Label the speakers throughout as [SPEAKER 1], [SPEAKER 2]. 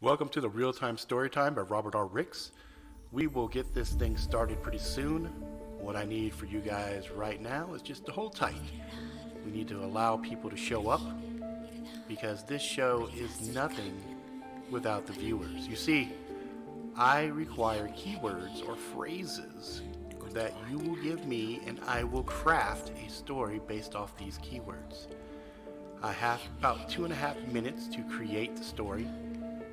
[SPEAKER 1] Welcome to the Real-Time Storytime by Robert R. Ricks. We will get this thing started pretty soon. What I need for you guys right now is just to hold tight. We need to allow people to show up because this show is nothing without the viewers. You see, I require keywords or phrases that you will give me, and I will craft a story based off these keywords. I have about 2.5 minutes to create the story,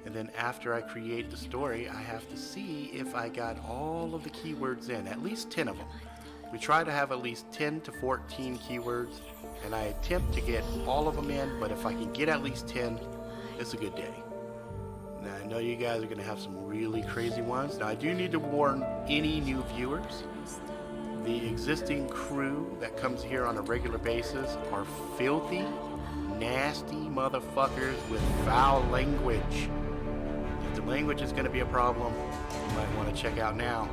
[SPEAKER 1] and then after I create the story, I have to see if I got all of the keywords in, at least 10 of them. We try to have at least 10 to 14 keywords, and I attempt to get all of them in, but if I can get at least 10, it's a good day. Now, I know you guys are going to have some really crazy ones. Now, I do need to warn any new viewers. The existing crew that comes here on a regular basis are filthy, nasty motherfuckers with foul language. If the language is going to be a problem, you might want to check out now,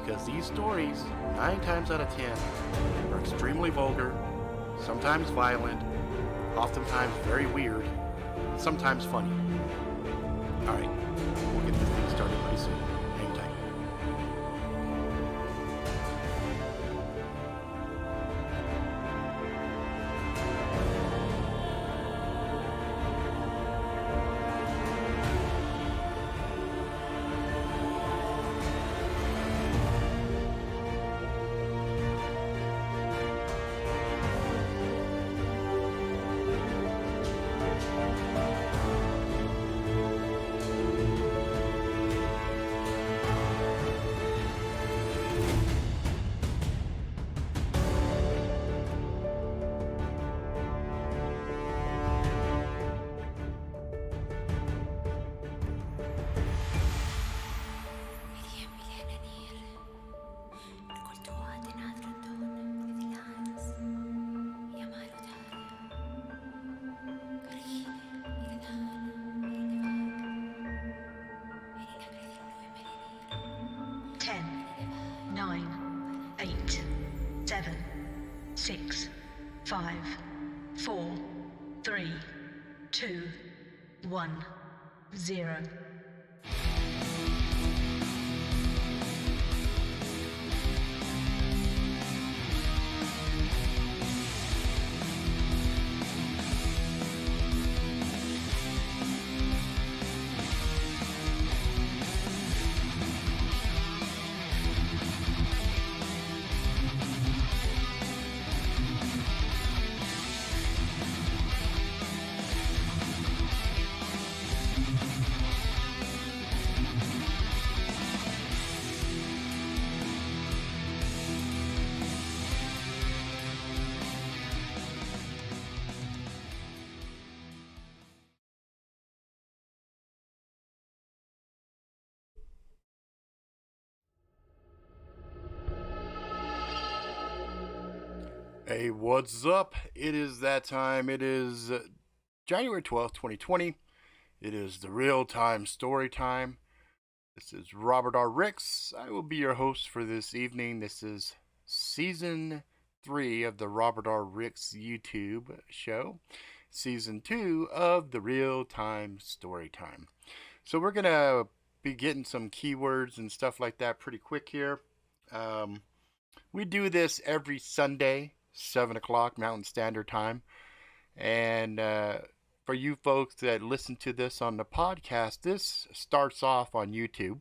[SPEAKER 1] because these stories, 9 times out of 10, are extremely vulgar, sometimes violent, oftentimes very weird, and sometimes funny. Alright, we'll get this thing started pretty soon. Hang tight.
[SPEAKER 2] Nine, 8, 7, 6, 5, 4, 3, 2, 1, 0.
[SPEAKER 1] Hey, what's up? It is that time. It is January 12th, 2020. It is the Real-Time Storytime. This is Robert R. Ricks. I will be your host for this evening. This is Season 3 of the Robert R. Ricks YouTube show. Season 2 of the Real-Time Storytime. So we're going to be getting some keywords and stuff like that pretty quick here. We do this every Sunday, 7 o'clock Mountain Standard Time. And for you folks that listen to this on the podcast, this starts off on YouTube.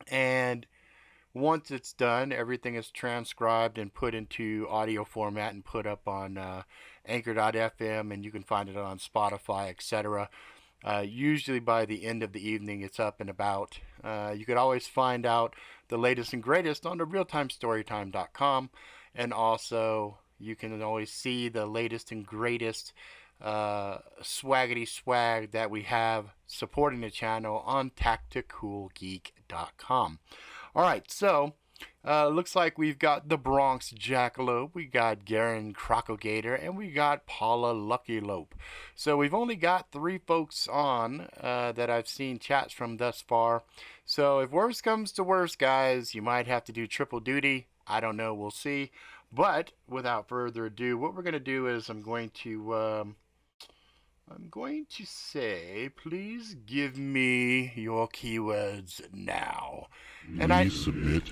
[SPEAKER 1] And once it's done, everything is transcribed and put into audio format and put up on Anchor.fm, and you can find it on Spotify, etc. Usually by the end of the evening, it's up and about. You could always find out the latest and greatest on the realtimestorytime.com. And also, you can always see the latest and greatest swaggity swag that we have supporting the channel on tacticalgeek.com. Alright, so looks like we've got the Bronx Jackalope, we got Garen Crocagator, and we got Paula Luckylope. So we've only got 3 folks on that I've seen chats from thus far. So if worse comes to worse, guys, you might have to do triple duty. I don't know, we'll see. But without further ado, what we're going to do is I'm going to I'm going to say, please give me your keywords now. And
[SPEAKER 3] Please submit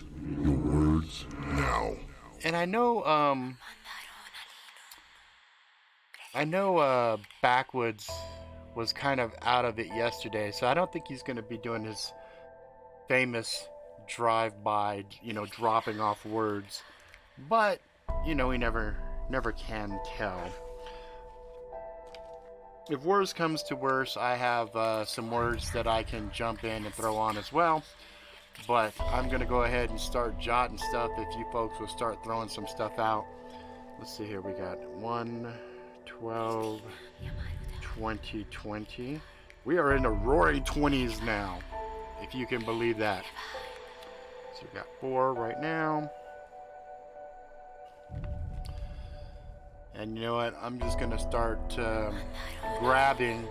[SPEAKER 3] your words now.
[SPEAKER 1] I know, Backwoods was kind of out of it yesterday, so I don't think he's going to be doing his famous drive-by, dropping off words. But, we never can tell. If worse comes to worse, I have some words that I can jump in and throw on as well. But I'm going to go ahead and start jotting stuff if you folks will start throwing some stuff out. Let's see here. We got 1, 12, 20, 20. We are in the roaring 20s now, if you can believe that. So we got 4 right now. And you know what? I'm just going to start grabbing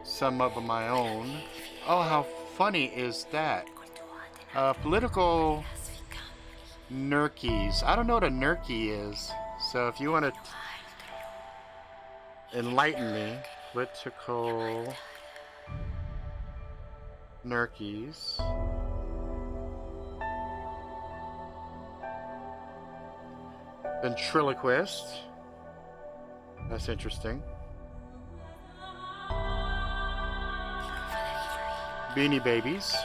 [SPEAKER 1] some of my own. Oh, how funny is that? Political Nerkeys. I don't know what a Nerkey is. So if you want to enlighten me, political Nerkeys. Ventriloquist. That's interesting. Beanie Babies.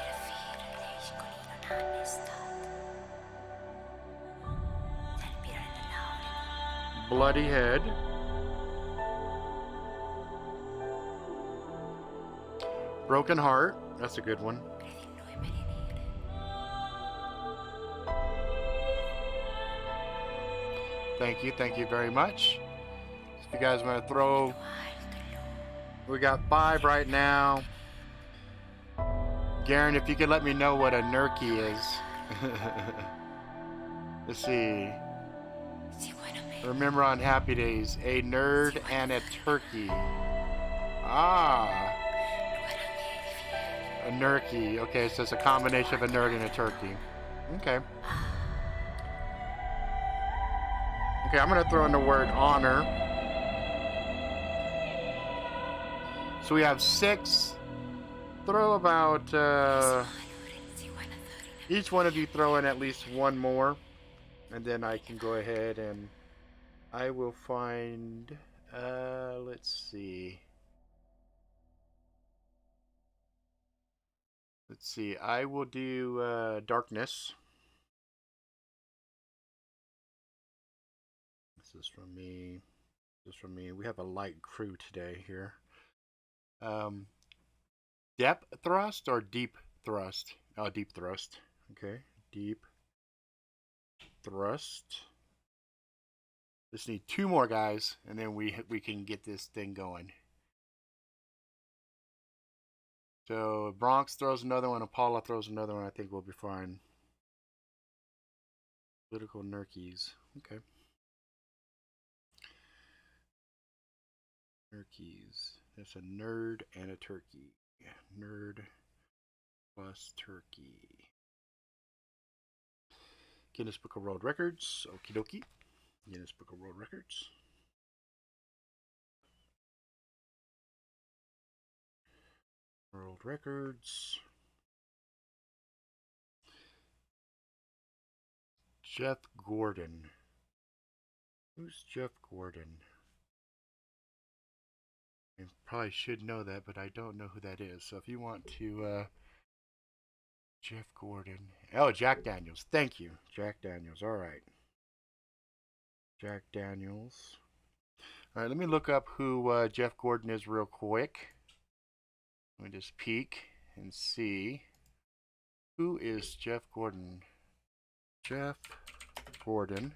[SPEAKER 1] Bloody Head. Broken Heart. That's a good one. Thank you very much. If you guys want to throw, we got 5 right now. Garen, if you could let me know what a Nerkey is. Let's see. Remember on Happy Days, a nerd and a turkey. Ah. A Nerkey. Okay, so it's a combination of a nerd and a turkey. Okay. Okay, I'm going to throw in the word honor. So we have 6. Throw about, each one of you throw in at least one more. And then I can go ahead and I will find, let's see. I will do darkness. This is from me. We have a light crew today here. Depth thrust or deep thrust? Oh, deep thrust. Okay, deep thrust. Just need 2 more guys, and then we can get this thing going. So Bronx throws another one, and Paula throws another one. I think we'll be fine. Political Nerkeys. Okay. Nerkeys. That's a nerd and a turkey. Nerd plus turkey. Guinness Book of World Records. Okie dokie. Guinness Book of World Records. World Records. Jeff Gordon. Who's Jeff Gordon? I probably should know that, but I don't know who that is. So if you want to, Jeff Gordon. Oh, Jack Daniels. Thank you. Jack Daniels. All right. Jack Daniels. All right, let me look up who Jeff Gordon is real quick. Let me just peek and see. Who is Jeff Gordon? Jeff Gordon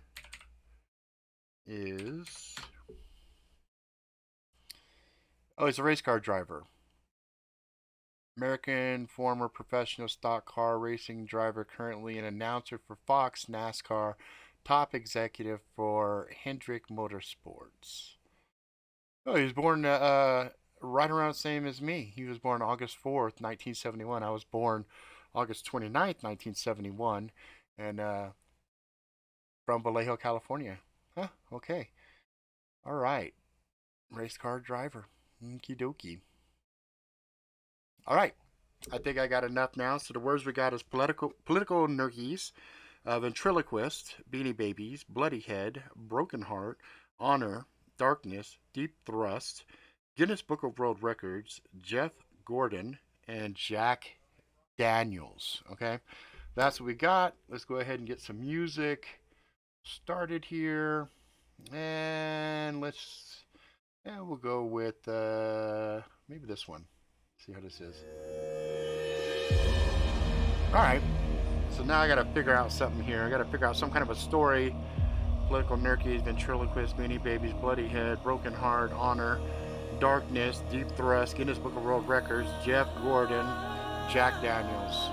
[SPEAKER 1] is... Oh, he's a race car driver. American former professional stock car racing driver, currently an announcer for Fox NASCAR, top executive for Hendrick Motorsports. Oh, he was born right around the same as me. He was born August 4th, 1971. I was born August 29th, 1971, and from Vallejo, California. Huh, okay. All right. Race car driver. Okie dokie. All right. I think I got enough now. So the words we got is political Nerkeys, Ventriloquist, Beanie Babies, Bloody Head, Broken Heart, Honor, Darkness, Deep Thrust, Guinness Book of World Records, Jeff Gordon, and Jack Daniels. Okay, that's what we got. Let's go ahead and get some music started here. And we'll go with maybe this one. See how this is. Alright, so now I gotta figure out something here. I gotta figure out some kind of a story. Political Nerkeys, Ventriloquist, Beanie Babies, Bloody Head, Broken Heart, Honor, Darkness, Deep Thrust, Guinness Book of World Records, Jeff Gordon, Jack Daniels.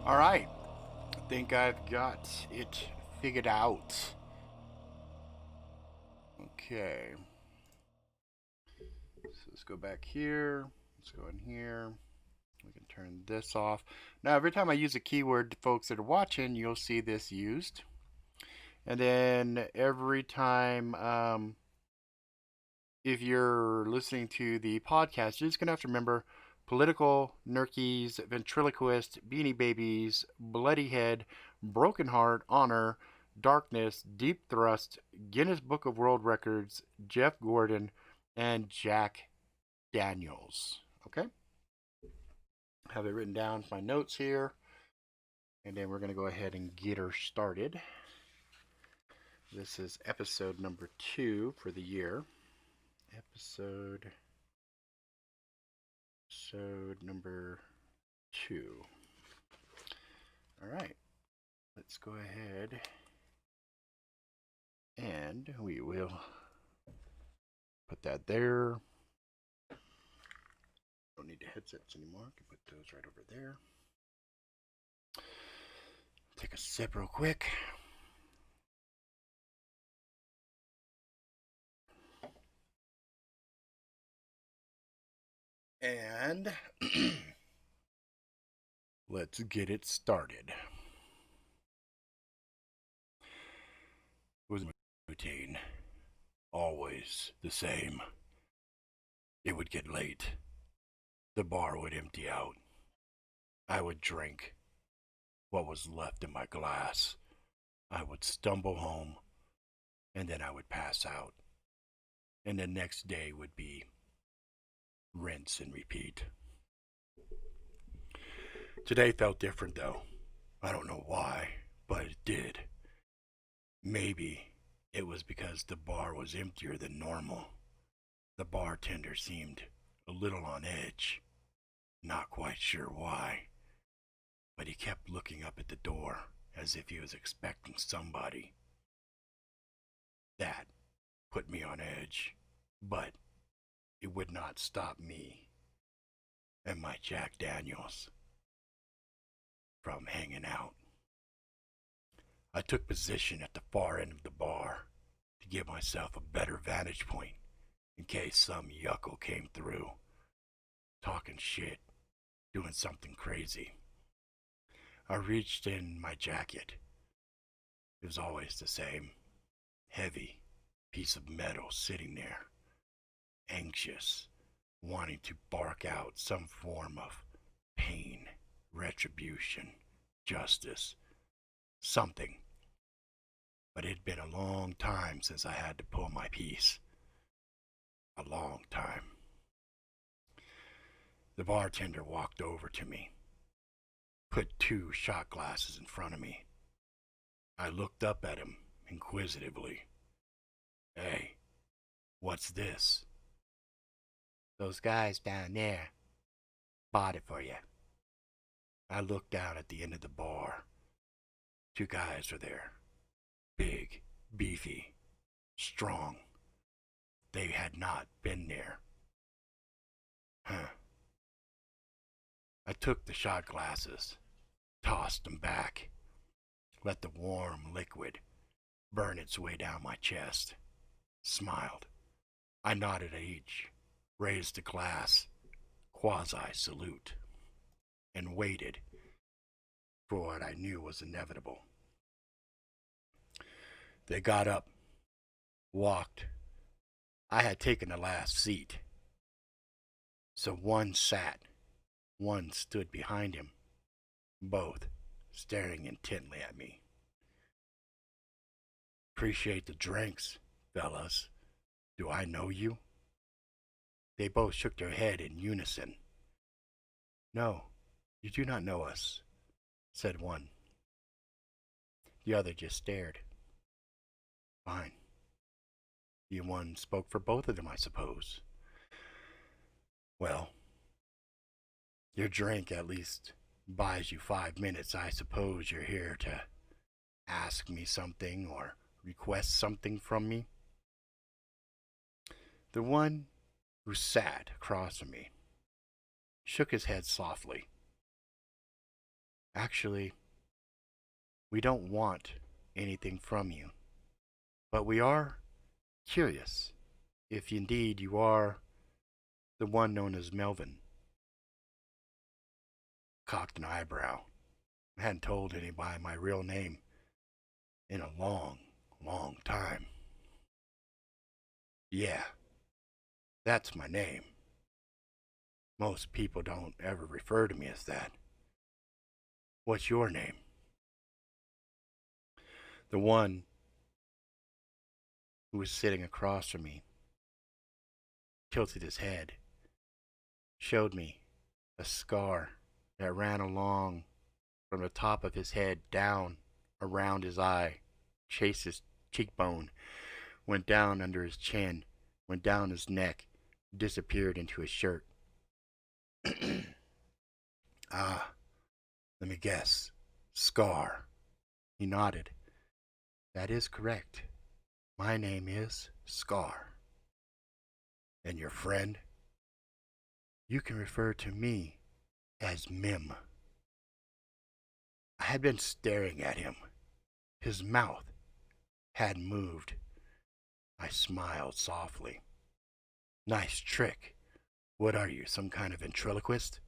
[SPEAKER 1] All right, I think I've got it figured out. Okay, so let's go back here. Let's go in here. We can turn this off. Now, every time I use a keyword, folks that are watching, you'll see this used. And then every time, if you're listening to the podcast, you're just going to have to remember political, Nerkeys, Ventriloquist, Beanie Babies, Bloody Head, Broken Heart, Honor, Darkness, Deep Thrust, Guinness Book of World Records, Jeff Gordon, and Jack Daniels. Okay? I have it written down in my notes here. And then we're going to go ahead and get her started. This is episode number 2 for the year. Episode number 2. All right, let's go ahead and we will put that there. Don't need the headsets anymore. I can put those right over there. Take a sip real quick. And let's get it started. It was my routine. Always the same. It would get late. The bar would empty out. I would drink what was left in my glass. I would stumble home, and then I would pass out. And the next day would be rinse and repeat. Today felt different though. I don't know why, but it did. Maybe it was because the bar was emptier than normal. The bartender seemed a little on edge. Not quite sure why, but he kept looking up at the door as if he was expecting somebody. That put me on edge, but it would not stop me and my Jack Daniels from hanging out. I took position at the far end of the bar to give myself a better vantage point in case some yucko came through, talking shit, doing something crazy. I reached in my jacket. It was always the same heavy piece of metal sitting there, anxious, wanting to bark out some form of pain, retribution, justice, something. But it had been a long time since I had to pull my piece. A long time. The bartender walked over to me, put 2 shot glasses in front of me. I looked up at him inquisitively. Hey, what's this? Those guys down there bought it for you. I looked down at the end of the bar. 2 guys were there. Big, beefy, strong. They had not been there. I took the shot glasses, tossed them back, let the warm liquid burn its way down my chest, smiled. I nodded at each, raised a glass, quasi-salute, and waited for what I knew was inevitable. They got up, walked. I had taken the last seat. So one sat, one stood behind him, both staring intently at me. Appreciate the drinks, fellas. Do I know you? They both shook their head in unison. No, you do not know us, said one. The other just stared. Fine. The one spoke for both of them, I suppose. Well, your drink at least buys you 5 minutes. I suppose you're here to ask me something or request something from me. The one who sat across from me shook his head softly. Actually, we don't want anything from you, but we are curious if indeed you are the one known as Melvin. Cocked an eyebrow. I hadn't told anybody my real name in a long, long time. Yeah, that's my name. Most people don't ever refer to me as that. What's your name? The one who was sitting across from me tilted his head, showed me a scar that ran along from the top of his head down around his eye, chased his cheekbone, went down under his chin, went down his neck, disappeared into his shirt. Ah, let me guess. Scar. He nodded. That is correct. My name is Scar. And your friend? You can refer to me as Mim. I had been staring at him. His mouth had moved. I smiled softly. Nice trick. What are you, some kind of ventriloquist?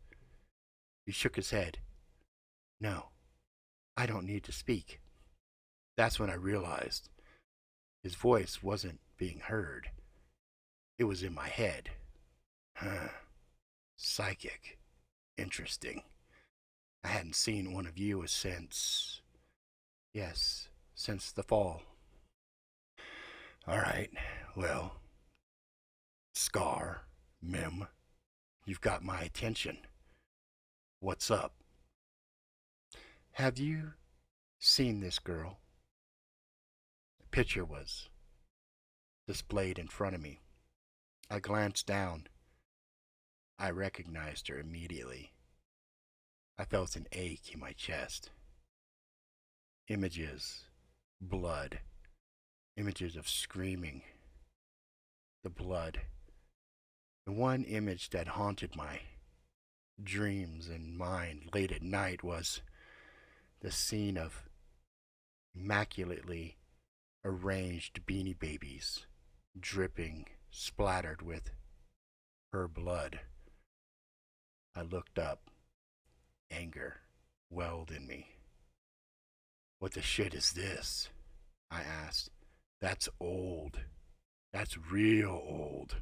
[SPEAKER 1] He shook his head. No, I don't need to speak. That's when I realized his voice wasn't being heard. It was in my head. Psychic. Interesting. I hadn't seen one of you since... Yes, since the fall. Alright, well... Scar, Mim, you've got my attention. What's up? Have you seen this girl? The picture was displayed in front of me. I glanced down. I recognized her immediately. I felt an ache in my chest. Images, blood, images of screaming, the blood. The one image that haunted my dreams and mind late at night was the scene of immaculately arranged Beanie Babies, dripping, splattered with her blood. I looked up. Anger welled in me. What the shit is this? I asked. That's old. That's real old.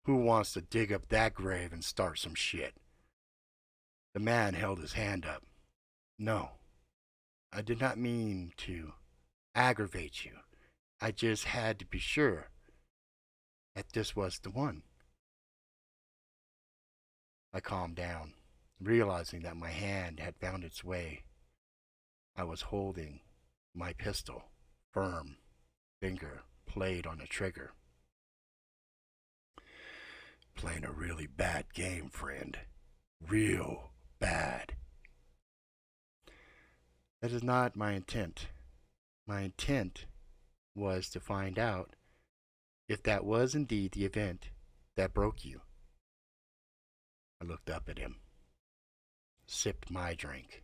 [SPEAKER 1] Who wants to dig up that grave and start some shit? The man held his hand up. No, I did not mean to aggravate you. I just had to be sure that this was the one. I calmed down, realizing that my hand had found its way. I was holding my pistol, firm, finger played on the trigger. Playing a really bad game, friend. Real bad. That is not my intent. My intent was to find out if that was indeed the event that broke you. I looked up at him, sipped my drink,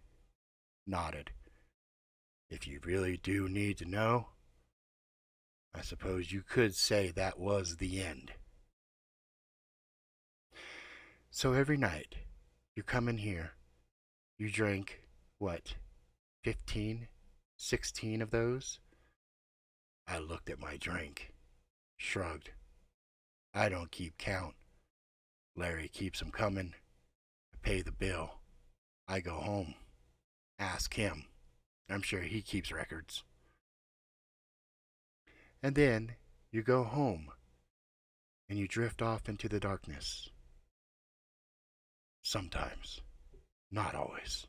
[SPEAKER 1] nodded. If you really do need to know, I suppose you could say that was the end. So every night, you come in here, you drink, what, 15, 16 of those? I looked at my drink, shrugged. I don't keep count. Larry keeps them coming. I pay the bill. I go home. Ask him. I'm sure he keeps records. And then you go home and you drift off into the darkness. Sometimes, not always.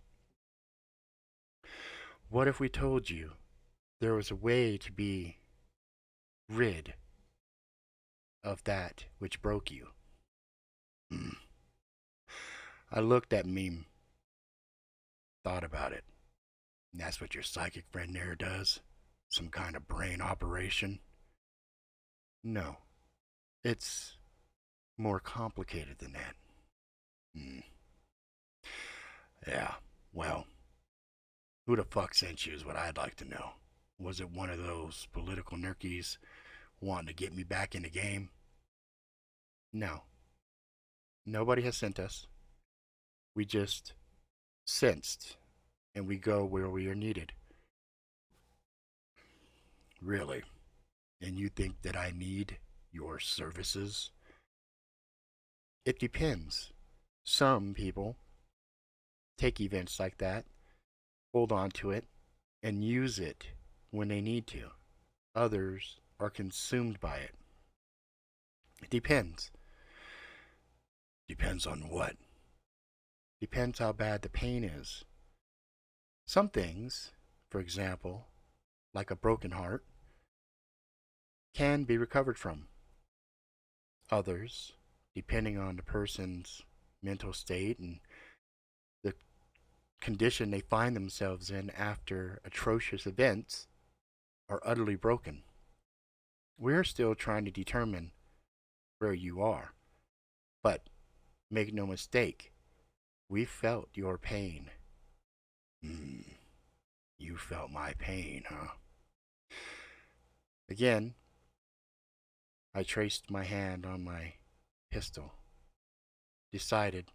[SPEAKER 1] What if we told you there was a way to be rid of that which broke you? I looked at Meme, thought about it. And that's what your psychic friend there does? Some kind of brain operation? No, it's more complicated than that. Yeah, well, who the fuck sent you is what I'd like to know. Was it one of those political Nerkeys wanting to get me back in the game? No. Nobody has sent us. We just sensed, and we go where we are needed. Really? And you think that I need your services? It depends. Some people take events like that, hold on to it, and use it when they need to. Others are consumed by it. It depends. Depends on what? Depends how bad the pain is. Some things, for example, like a broken heart, can be recovered from. Others, depending on the person's mental state and the condition they find themselves in after atrocious events, are utterly broken. We're still trying to determine where you are. But make no mistake, we felt your pain. You felt my pain, huh? Again, I traced my hand on my pistol. Decided,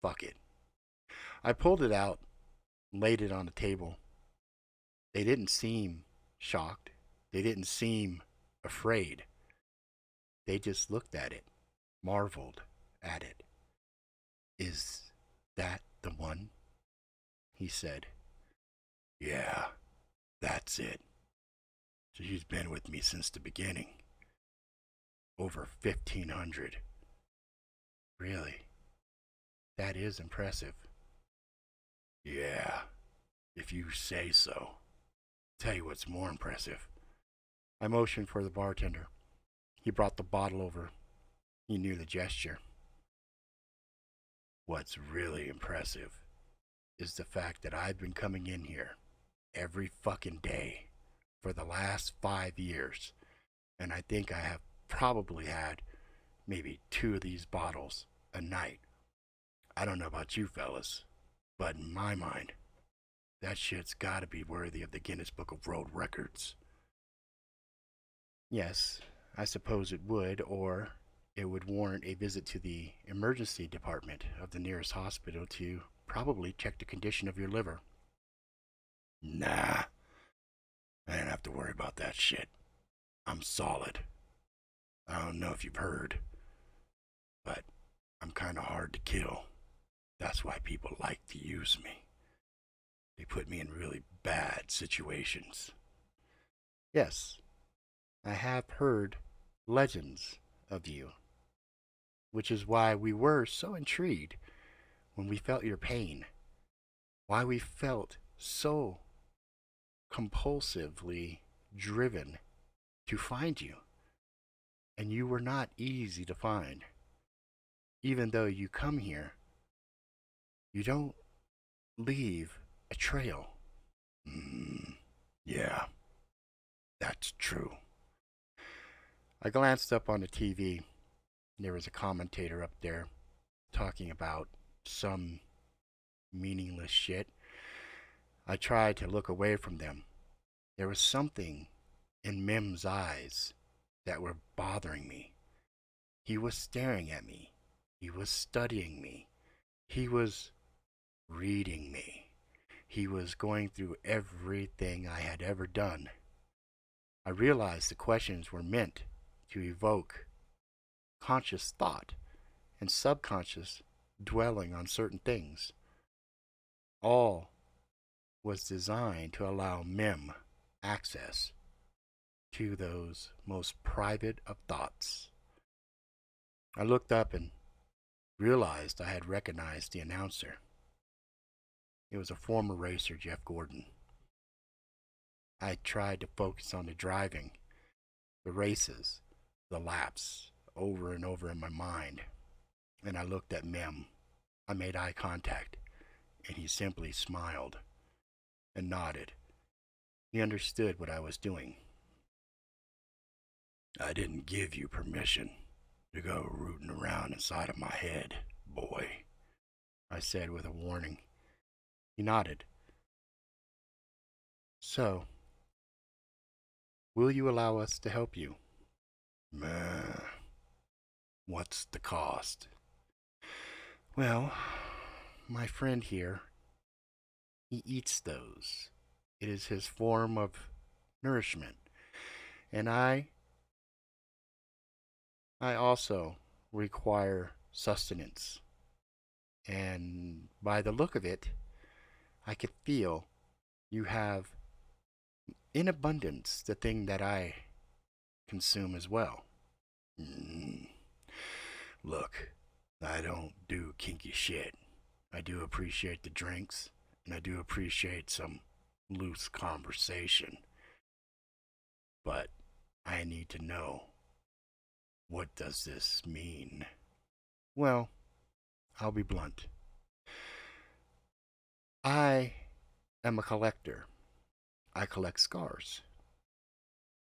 [SPEAKER 1] fuck it. I pulled it out, laid it on the table. They didn't seem shocked. They didn't seem afraid. They just looked at it, marveled at it. Is that the one? He said. Yeah, that's it. She's been with me since the beginning. Over 1,500. Really? That is impressive. Yeah, if you say so. Tell you what's more impressive. I motioned for the bartender. He brought the bottle over. He knew the gesture. What's really impressive is the fact that I've been coming in here every fucking day for the last 5 years, and I think I have probably had maybe 2 of these bottles a night. I don't know about you fellas, but in my mind, that shit's gotta be worthy of the Guinness Book of World Records. Yes, I suppose it would, or it would warrant a visit to the emergency department of the nearest hospital to probably check the condition of your liver. Nah, I don't have to worry about that shit. I'm solid. I don't know if you've heard, but I'm kinda hard to kill. That's why people like to use me. They put me in really bad situations. Yes, I have heard legends of you, which is why we were so intrigued when we felt your pain, why we felt so compulsively driven to find you. And you were not easy to find. Even though you come here, you don't leave a trail. Yeah, that's true. I glanced up on the TV. There was a commentator up there talking about some meaningless shit. I tried to look away from them. There was something in Mim's eyes that were bothering me. He was staring at me. He was studying me. He was reading me. He was going through everything I had ever done. I realized the questions were meant to evoke conscious thought and subconscious dwelling on certain things. All was designed to allow Mim access to those most private of thoughts. I looked up and realized I had recognized the announcer. It was a former racer, Jeff Gordon. I tried to focus on the driving, the races, the laps, over and over in my mind. And I looked at Mim. I made eye contact, and he simply smiled and nodded. He understood what I was doing. I didn't give you permission to go rooting around inside of my head, boy, I said with a warning. He nodded. So, will you allow us to help you? What's the cost? Well, my friend here, he eats those. It is his form of nourishment. And I also require sustenance. And by the look of it, I could feel you have in abundance the thing that I consume as well. Look, I don't do kinky shit. I do appreciate the drinks, and I do appreciate some loose conversation. But I need to know, what does this mean? Well, I'll be blunt. I am a collector. I collect scars.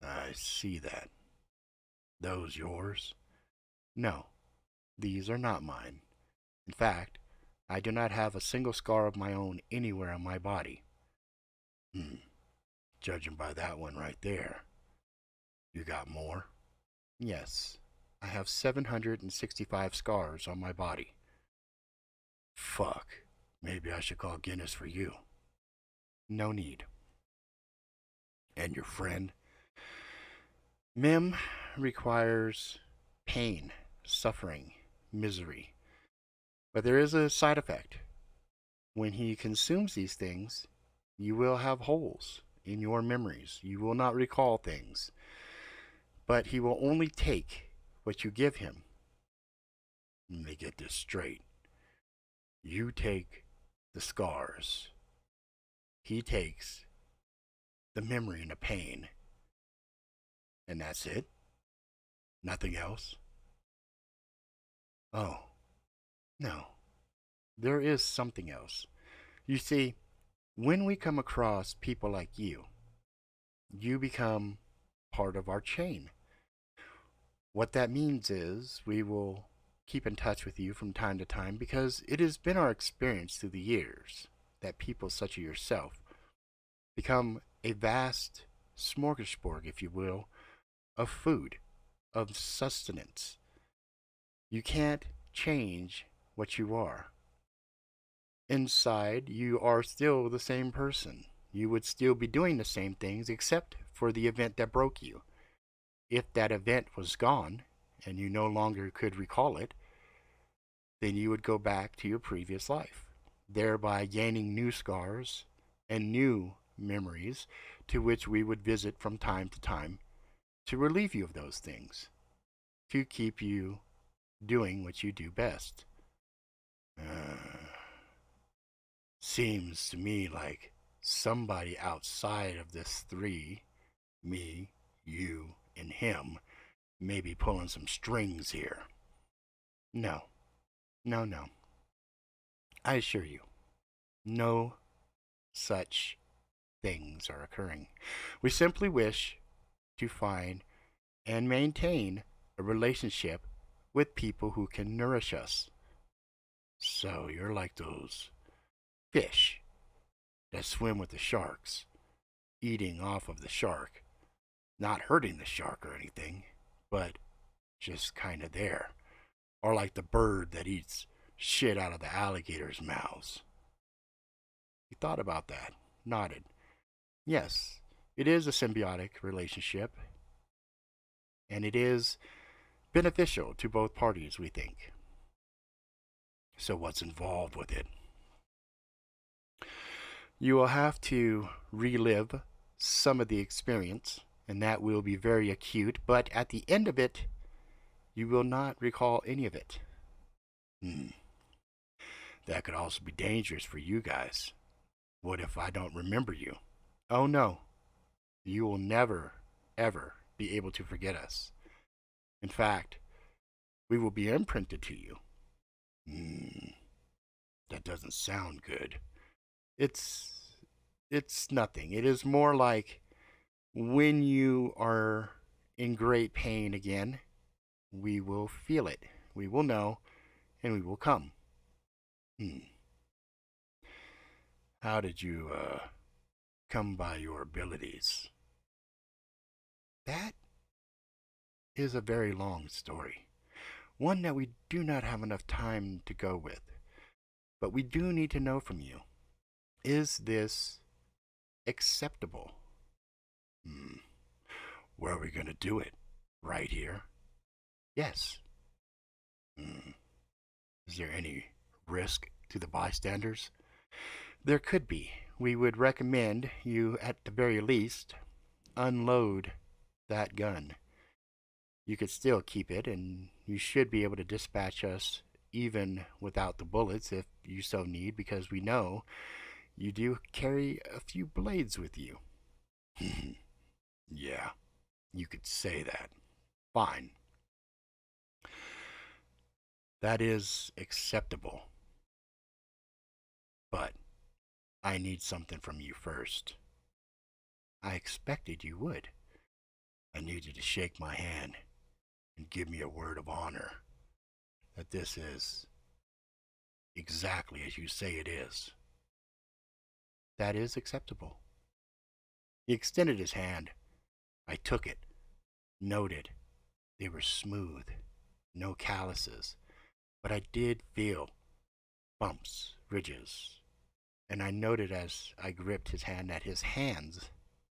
[SPEAKER 1] I see that. Those yours? No, these are not mine. In fact, I do not have a single scar of my own anywhere on my body. Judging by that one right there. You got more? Yes, I have 765 scars on my body. Fuck, maybe I should call Guinness for you. No need. And your friend? Mim requires pain, suffering, misery. But there is a side effect. When he consumes these things, you will have holes in your memories. You will not recall things. But he will only take what you give him. Let me get this straight. You take the scars. He takes the memory and the pain. And that's it? Nothing else? Oh, no. there is something else. You see, when we come across people like you become part of our chain. What that means is we will keep in touch with you from time to time because it has been our experience through the years that people such as yourself become a vast smorgasbord, if you will, of food, of sustenance. You can't change what you are. Inside, you are still the same person. You would still be doing the same things except for the event that broke you. If that event was gone and you no longer could recall it, then you would go back to your previous life, thereby gaining new scars and new memories to which we would visit from time to time to relieve you of those things, to keep you doing what you do best. Seems to me like somebody outside of this three, me, you, and him, may be pulling some strings here. No, no. I assure you, no such things are occurring. We simply wish to find and maintain a relationship with people who can nourish us. So you're like those fish that swim with the sharks, eating off of the shark, not hurting the shark or anything, but just kind of there. Or like the bird that eats shit out of the alligator's mouths. He thought about that, nodded. Yes, it is a symbiotic relationship, and it is beneficial to both parties, we think. So what's involved with it? You will have to relive some of the experience, and that will be very acute, but at the end of it, you will not recall any of it. That could also be dangerous for you guys. What if I don't remember you? Oh no, you will never, ever be able to forget us. In fact, we will be imprinted to you. That doesn't sound good. It's nothing. It is more like when you are in great pain again, we will feel it. We will know, and we will come. How did you come by your abilities? That is a very long story. One that we do not have enough time to go with. But we do need to know from you. Is this acceptable? Where are we going to do it? Right here? Yes. Is there any risk to the bystanders? There could be. We would recommend you, at the very least, unload that gun. You could still keep it, and you should be able to dispatch us even without the bullets if you so need, because we know you do carry a few blades with you. Yeah, you could say that. Fine. That is acceptable. But I need something from you first. I expected you would. I need you to shake my hand and give me a word of honor that this is exactly as you say it is. That is acceptable. He extended his hand. I took it, noted. They were smooth, no calluses, but I did feel bumps, ridges, and I noted as I gripped his hand that his hands,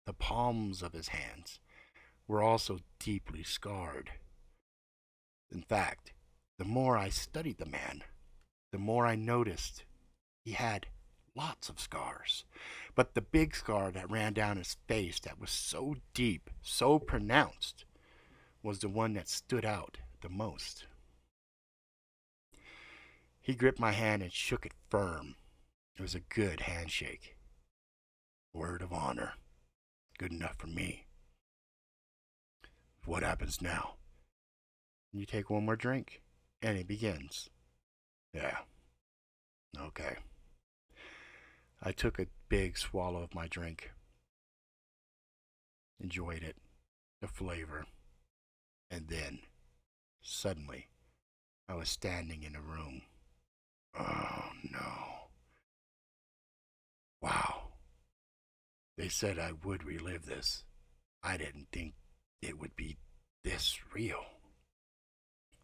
[SPEAKER 1] the palms of his hands, were also deeply scarred. In fact, the more I studied the man, the more I noticed he had lots of scars. But the big scar that ran down his face that was so deep, so pronounced, was the one that stood out the most. He gripped my hand and shook it firm. It was a good handshake. Word of honor. Good enough for me. What happens now? You take one more drink, and it begins. Yeah. Okay. I took a big swallow of my drink, enjoyed it, the flavor, and then, suddenly, I was standing in a room. Oh no. Wow. They said I would relive this. I didn't think it would be this real.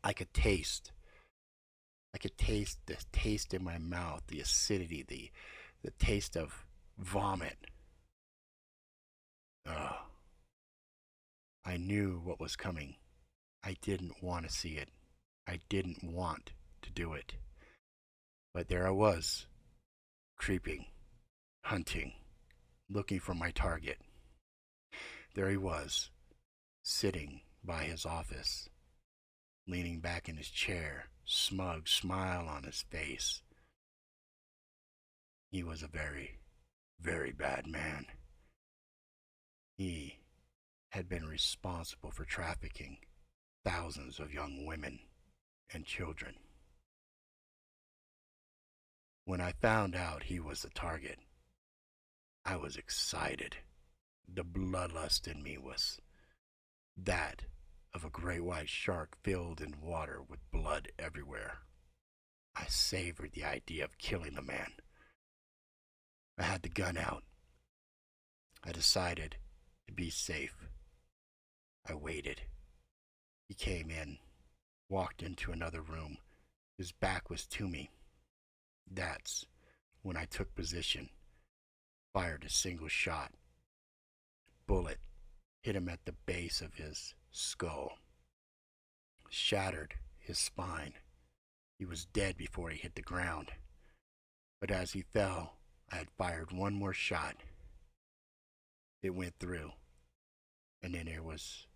[SPEAKER 1] I could taste. I could taste the taste in my mouth, the acidity, the taste of vomit. Ugh. I knew what was coming. I didn't want to see it. I didn't want to do it. But there I was, creeping, hunting, looking for my target. There he was, sitting by his office, leaning back in his chair, smug smile on his face. He was a very, very bad man. He had been responsible for trafficking thousands of young women and children. When I found out he was the target, I was excited. The bloodlust in me was that of a great white shark filled in water with blood everywhere. I savored the idea of killing the man. I had the gun out. I decided to be safe. I waited. He came in, walked into another room. His back was to me. That's when I took position, fired a single shot. Bullet hit him at the base of his skull, shattered his spine. He was dead before he hit the ground. But as he fell, I had fired one more shot. It went through, and then there was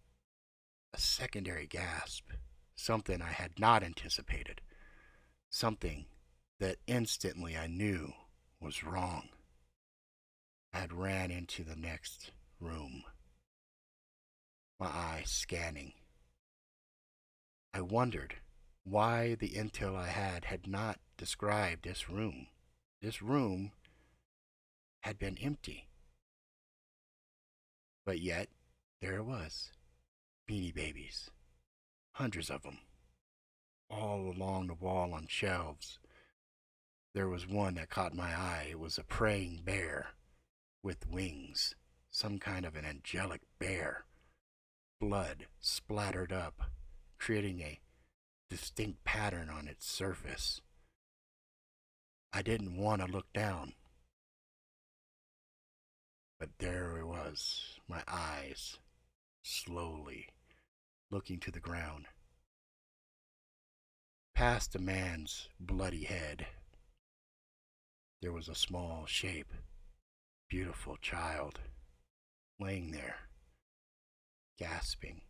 [SPEAKER 1] a secondary gasp, something I had not anticipated, something that instantly I knew was wrong. I had ran into the next room, my eyes scanning. I wondered why the intel I had not described this room. This room had been empty. But yet, there it was. Beanie Babies. Hundreds of them. All along the wall on shelves. There was one that caught my eye. It was a praying bear with wings. Some kind of an angelic bear. Blood splattered up, creating a distinct pattern on its surface. I didn't want to look down. But there it was, my eyes, slowly looking to the ground. Past the man's bloody head, there was a small shape, beautiful child, laying there, gasping,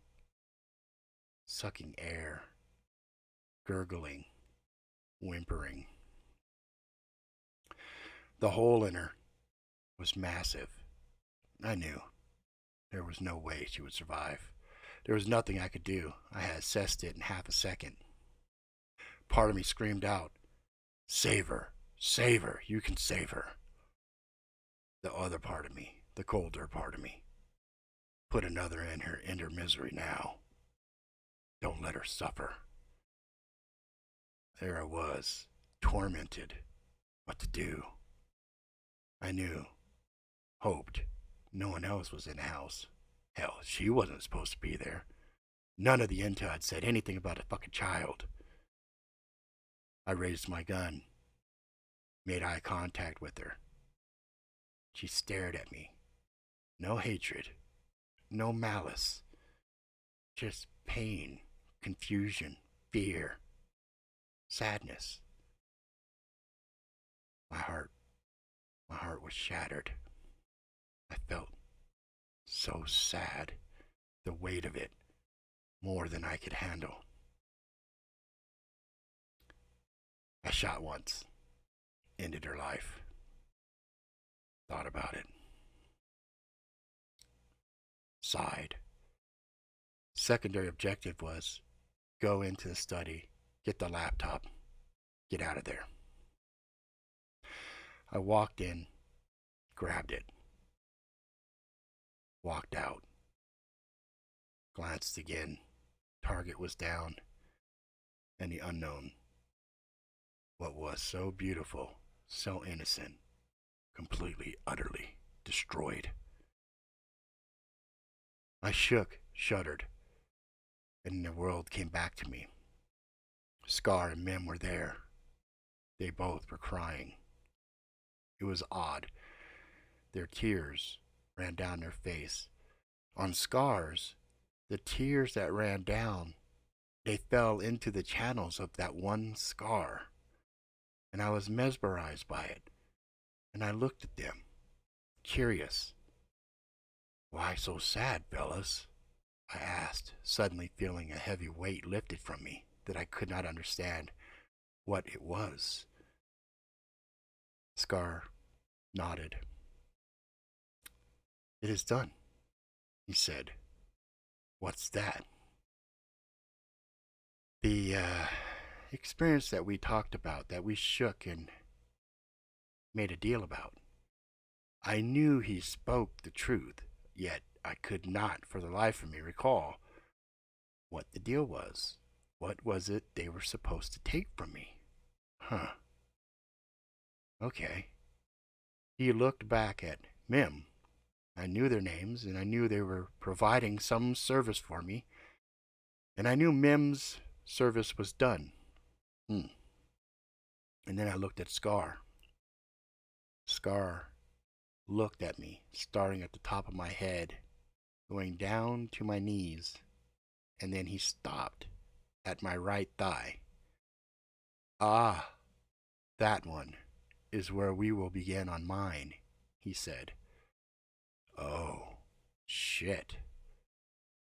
[SPEAKER 1] sucking air, gurgling, whimpering. The hole in her was massive. I knew there was no way she would survive. There was nothing I could do. I had assessed it in half a second. Part of me screamed out, "Save her! Save her! You can save her!" The other part of me, the colder part of me, put another in her misery now. Don't let her suffer. There I was, tormented. What to do? I knew, hoped, no one else was in the house. Hell, she wasn't supposed to be there. None of the intel had said anything about a fucking child. I raised my gun, made eye contact with her. She stared at me. No hatred, no malice, just pain, confusion, fear, sadness. My heart was shattered. I felt so sad, the weight of it, more than I could handle. I shot once, ended her life. Thought about it. Sighed. Secondary objective was go into the study, get the laptop, get out of there. I walked in, grabbed it, walked out, glanced again. Target was down, and the unknown, what was so beautiful, so innocent, completely, utterly destroyed. I shook, shuddered, and the world came back to me. Scar and Mim were there. They both were crying. It was odd. Their tears ran down their face. On Scar's, the tears that ran down, they fell into the channels of that one scar. And I was mesmerized by it. And I looked at them, curious. "Why so sad, fellas?" I asked, suddenly feeling a heavy weight lifted from me that I could not understand what it was. Scar nodded. "It is done," he said. "What's that?" The experience that we talked about, that we shook and made a deal about. I knew he spoke the truth, yet I could not for the life of me recall what the deal was. What was it they were supposed to take from me? Huh. Okay. He looked back at Mim. I knew their names, and I knew they were providing some service for me, and I knew Mim's service was done. And then I looked at Scar. Scar looked at me, starting at the top of my head, going down to my knees, and then he stopped at my right thigh. "Ah, that one is where we will begin on mine," he said. Oh, shit.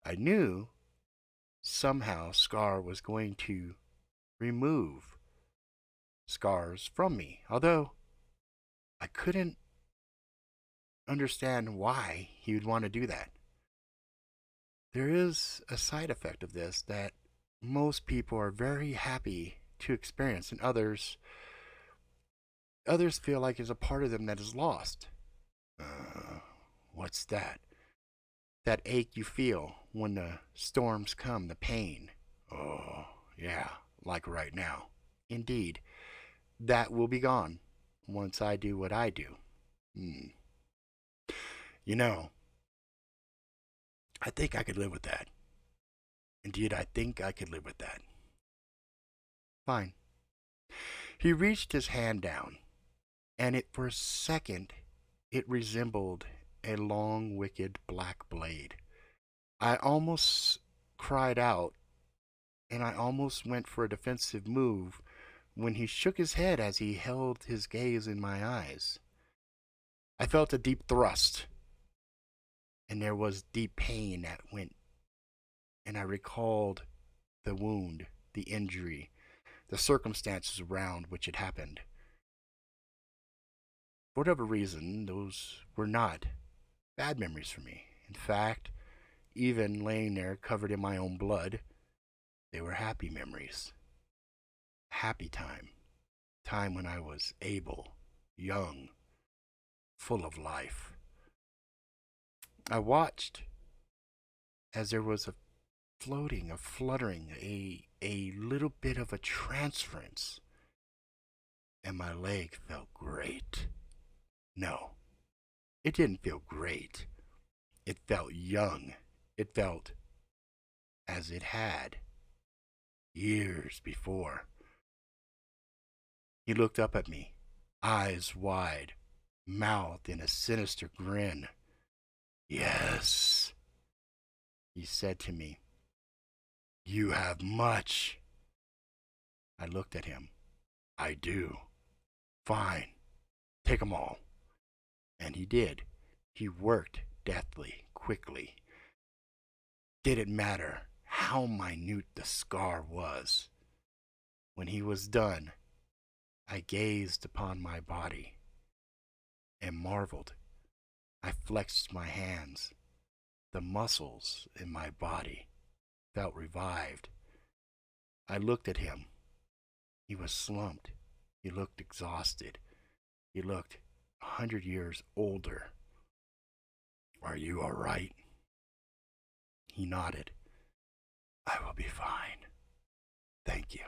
[SPEAKER 1] I knew somehow Scar was going to remove scars from me, although I couldn't understand why he would want to do that. There is a side effect of this that most people are very happy to experience, and others feel like is a part of them that is lost. What's that? That ache you feel when the storms come, the pain. Oh, yeah, like right now. Indeed, that will be gone once I do what I do. You know, I think I could live with that. Indeed, I think I could live with that. Fine. He reached his hand down, and for a second, it resembled a long, wicked black blade. I almost cried out, and I almost went for a defensive move when he shook his head as he held his gaze in my eyes. I felt a deep thrust, and there was deep pain that went, and I recalled the wound, the injury, the circumstances around which it happened. For whatever reason, those were not bad memories for me. In fact, even laying there covered in my own blood, they were happy memories. Happy time. Time when I was able, young, full of life. I watched as there was a floating, a fluttering, a little bit of a transference, and my leg felt great. No, it didn't feel great. It felt young. It felt as it had years before. He looked up at me, eyes wide, mouth in a sinister grin. "Yes," he said to me. "You have much." I looked at him. "I do." "Fine. Take 'em all." And he did. He worked deathly, quickly. Didn't matter how minute the scar was. When he was done, I gazed upon my body and marveled. I flexed my hands. The muscles in my body felt revived. I looked at him. He was slumped. He looked exhausted. He looked 100 years older. Are you all right? He nodded. I will be fine. Thank you.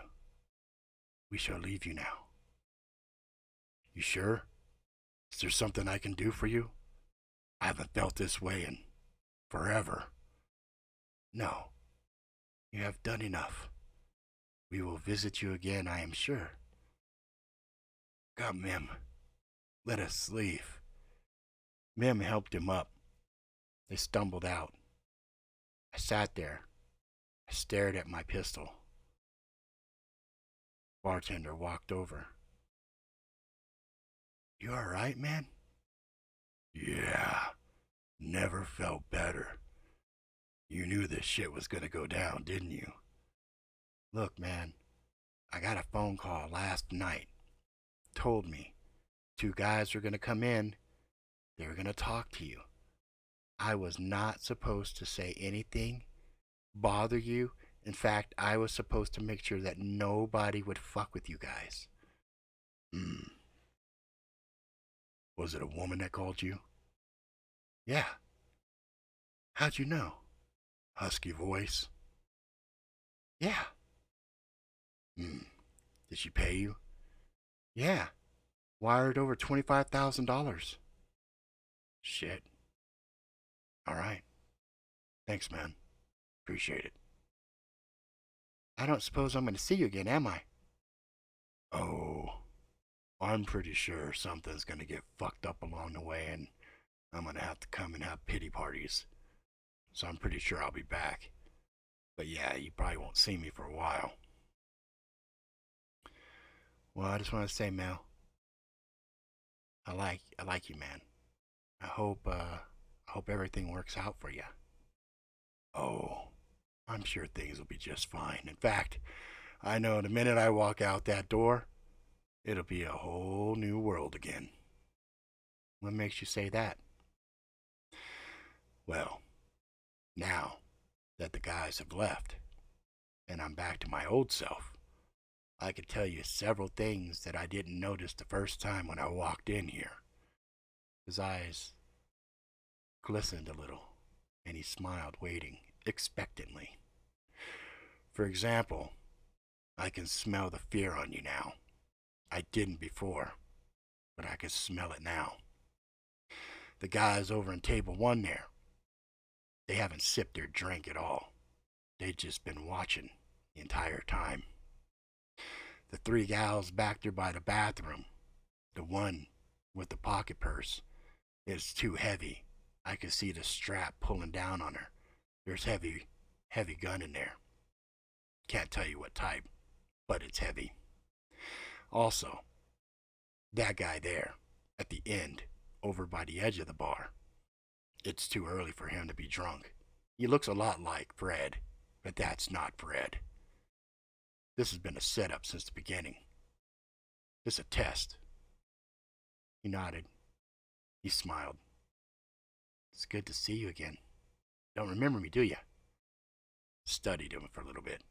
[SPEAKER 1] We shall leave you now. You sure? Is there something I can do for you? I haven't felt this way in forever. No, you have done enough. We will visit you again, I am sure. Come, Mim. Let us leave. Mim helped him up. They stumbled out. I sat there. I stared at my pistol. Bartender walked over. You all right, man? Yeah. Never felt better. You knew this shit was gonna go down, didn't you? Look, man, I got a phone call last night. Told me 2 guys were gonna come in. They were gonna talk to you. I was not supposed to say anything, bother you. In fact, I was supposed to make sure that nobody would fuck with you guys. Was it a woman that called you? Yeah. How'd you know? Husky voice. Yeah. Did she pay you? Yeah. Wired over $25,000. Shit. All right. Thanks, man. Appreciate it. I don't suppose I'm going to see you again, am I? Oh, I'm pretty sure something's going to get fucked up along the way, and I'm going to have to come and have pity parties. So I'm pretty sure I'll be back. But yeah, you probably won't see me for a while. Well, I just want to say, Mel, I like you, man. I hope everything works out for you. Oh, I'm sure things will be just fine. In fact, I know the minute I walk out that door, it'll be a whole new world again. What makes you say that? Well, now that the guys have left, and I'm back to my old self, I could tell you several things that I didn't notice the first time when I walked in here. His eyes glistened a little, and he smiled, waiting expectantly. For example, I can smell the fear on you now. I didn't before, but I can smell it now. The guys over in table 1 there, they haven't sipped their drink at all. They've just been watching the entire time. The 3 gals back there by the bathroom, the one with the pocket purse, is too heavy. I can see the strap pulling down on her. There's heavy gun in there. Can't tell you what type, but it's heavy. Also, that guy there, at the end, over by the edge of the bar, it's too early for him to be drunk. He looks a lot like Fred, but that's not Fred. This has been a setup since the beginning. This is a test. He nodded. He smiled. It's good to see you again. Don't remember me, do you? Studied him for a little bit.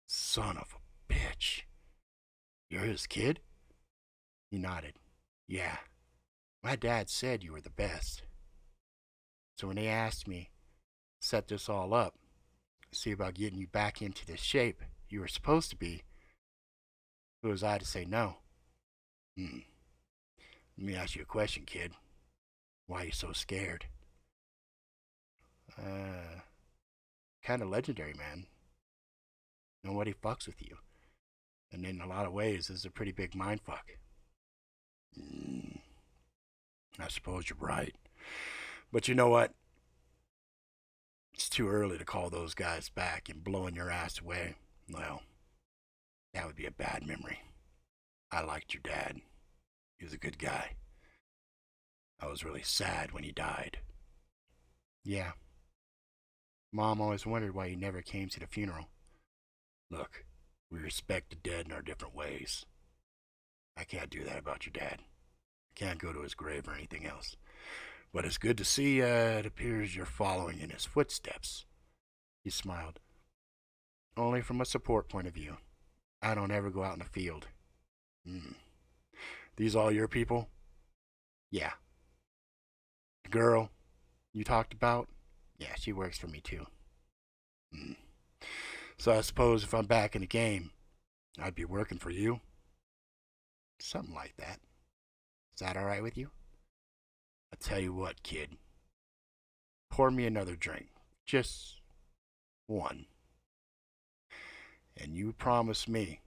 [SPEAKER 1] Son of a bitch. You're his kid? He nodded. Yeah. My dad said you were the best. So when they asked me to set this all up, see about getting you back into the shape you were supposed to be, who was I to say no? Let me ask you a question, kid. Why are you so scared? Kind of legendary, man. Nobody fucks with you. And in a lot of ways, this is a pretty big mindfuck. I suppose you're right. But you know what? It's too early to call those guys back and blowing your ass away. Well, that would be a bad memory. I liked your dad. He was a good guy. I was really sad when he died. Yeah. Mom always wondered why he never came to the funeral. Look, we respect the dead in our different ways. I can't do that about your dad. I can't go to his grave or anything else. But it's good to see it appears you're following in his footsteps. He smiled. Only from a support point of view. I don't ever go out in the field. These all your people? Yeah. The girl you talked about? Yeah, she works for me too. Hmm. So I suppose if I'm back in the game, I'd be working for you? Something like that. Is that alright with you? I tell you what, kid. Pour me another drink. Just one. And you promise me,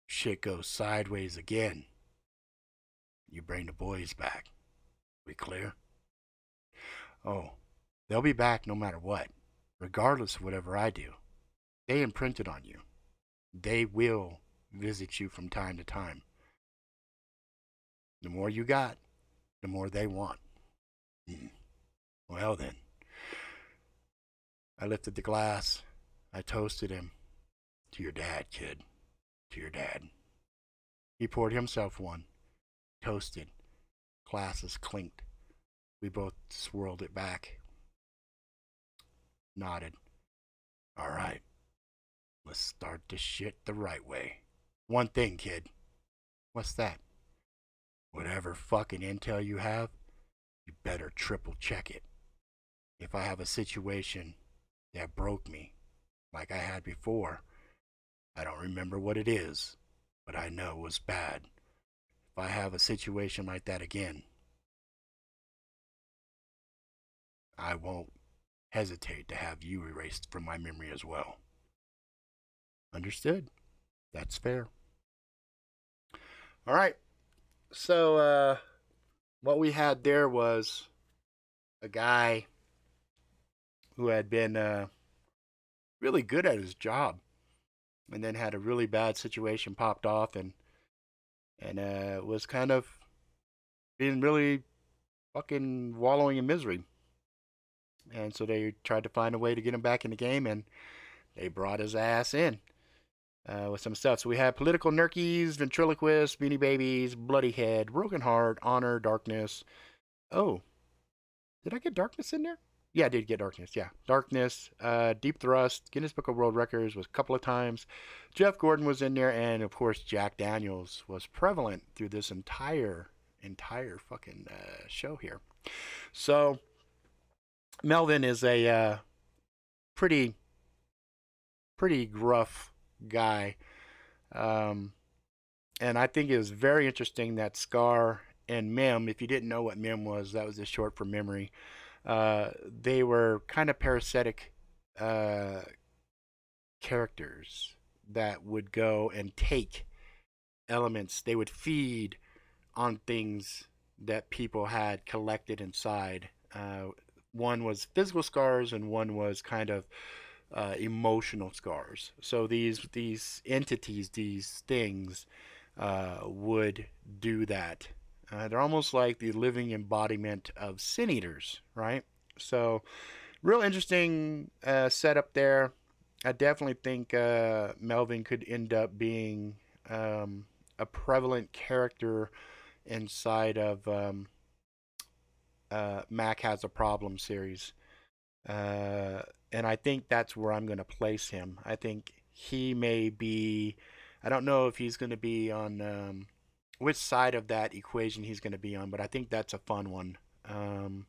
[SPEAKER 1] shit goes sideways again, you bring the boys back. We clear? Oh, they'll be back no matter what, regardless of whatever I do. They imprinted on you. They will visit you from time to time. The more you got, the more they want. Well then, I lifted the glass. I toasted him. To your dad, kid. To your dad. He poured himself one. Toasted. Glasses clinked. We both swirled it back. Nodded. All right. Let's start this shit the right way. One thing, kid. What's that? Whatever fucking intel you have, you better triple check it. If I have a situation that broke me, like I had before, I don't remember what it is, but I know it was bad. If I have a situation like that again, I won't hesitate to have you erased from my memory as well. Understood? That's fair. All right. So, what we had there was a guy who had been really good at his job, and then had a really bad situation popped off, and was kind of being really fucking wallowing in misery. And so they tried to find a way to get him back in the game, and they brought his ass in with some stuff. So we had Political Nerkeys, Ventriloquist, Beanie Babies, Bloody Head, Broken Heart, Honor, Darkness. Oh, did I get Darkness in there? Yeah, I did get Darkness. Yeah, Darkness, Deep Thrust, Guinness Book of World Records was a couple of times. Jeff Gordon was in there, and of course Jack Daniels was prevalent through this entire fucking show here. So Melvin is a pretty gruff guy, and I think it was very interesting that Scar and Mim, if you didn't know what Mim was, that was just short for memory. They were kind of parasitic characters that would go and take elements. They would feed on things that people had collected inside. One was physical scars, and one was kind of emotional scars. So these entities, these things, would do that. They're almost like the living embodiment of sin eaters, right? So, real interesting setup there. I definitely think Melvin could end up being a prevalent character inside of Mac Has a Problem series. And I think that's where I'm going to place him. I think he may be, I don't know if he's going to be on which side of that equation he's going to be on, but I think that's a fun one. And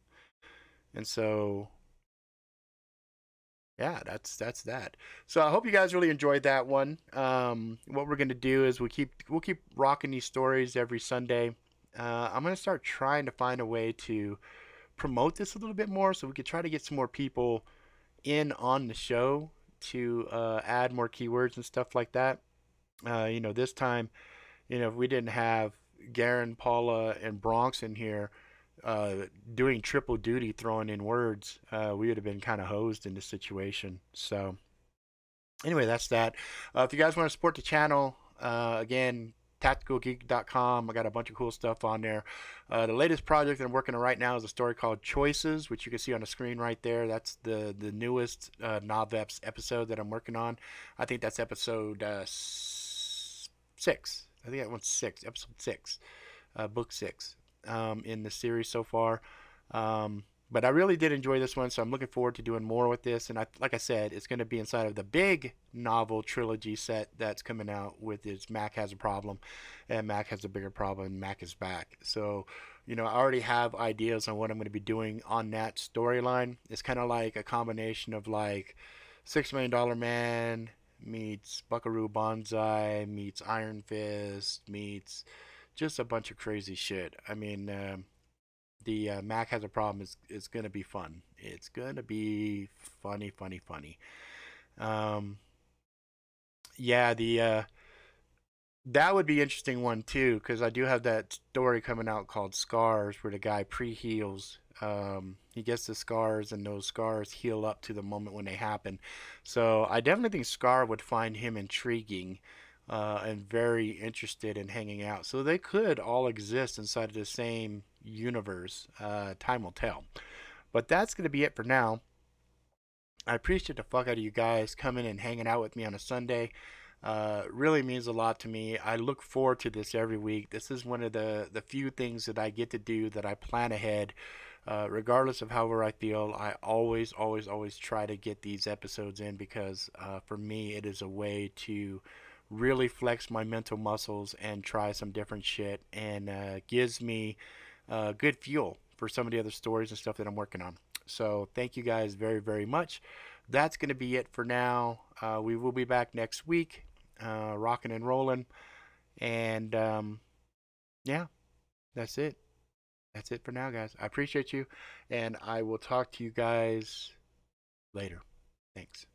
[SPEAKER 1] so, yeah, that's that. So I hope you guys really enjoyed that one. What we're going to do is we'll keep rocking these stories every Sunday. I'm going to start trying to find a way to promote this a little bit more so we could try to get some more people in on the show to add more keywords and stuff like that. This time, if we didn't have Garen, Paula, and Bronx in here doing triple duty, throwing in words, we would have been kind of hosed in this situation. So, anyway, that's that. If you guys want to support the channel, again, tacticalgeek.com. I got a bunch of cool stuff on there. The latest project that I'm working on right now is a story called Choices, which you can see on the screen right there. That's the newest Novveps episode that I'm working on. I think that's episode 6. I think that one's 6, episode 6, book 6 in the series so far. But I really did enjoy this one, so I'm looking forward to doing more with this. And like I said, it's going to be inside of the big novel trilogy set that's coming out with its Mac Has a Problem, and Mac Has a Bigger Problem, and Mac is Back. So, I already have ideas on what I'm going to be doing on that storyline. It's kind of like a combination of like $6 Million Man meets Buckaroo Banzai meets Iron Fist meets just a bunch of crazy shit. The Mac Has a Problem is going to be fun. It's going to be funny, funny, funny. Um, yeah, the that would be interesting one too, because I do have that story coming out called Scars, where the guy pre-heals. He gets the scars, and those scars heal up to the moment when they happen. So I definitely think Scar would find him intriguing, and very interested in hanging out. So they could all exist inside of the same universe. Time will tell. But that's going to be it for now. I appreciate the fuck out of you guys coming and hanging out with me on a Sunday. Really means a lot to me. I look forward to this every week. This is one of the few things that I get to do that I plan ahead. Regardless of however I feel, I always, always, always try to get these episodes in because for me, it is a way to really flex my mental muscles and try some different shit, and gives me good fuel for some of the other stories and stuff that I'm working on. So thank you guys very, very much. That's going to be it for now. We will be back next week, rocking and rolling. And yeah, that's it. That's it for now, guys. I appreciate you, and I will talk to you guys later. Thanks.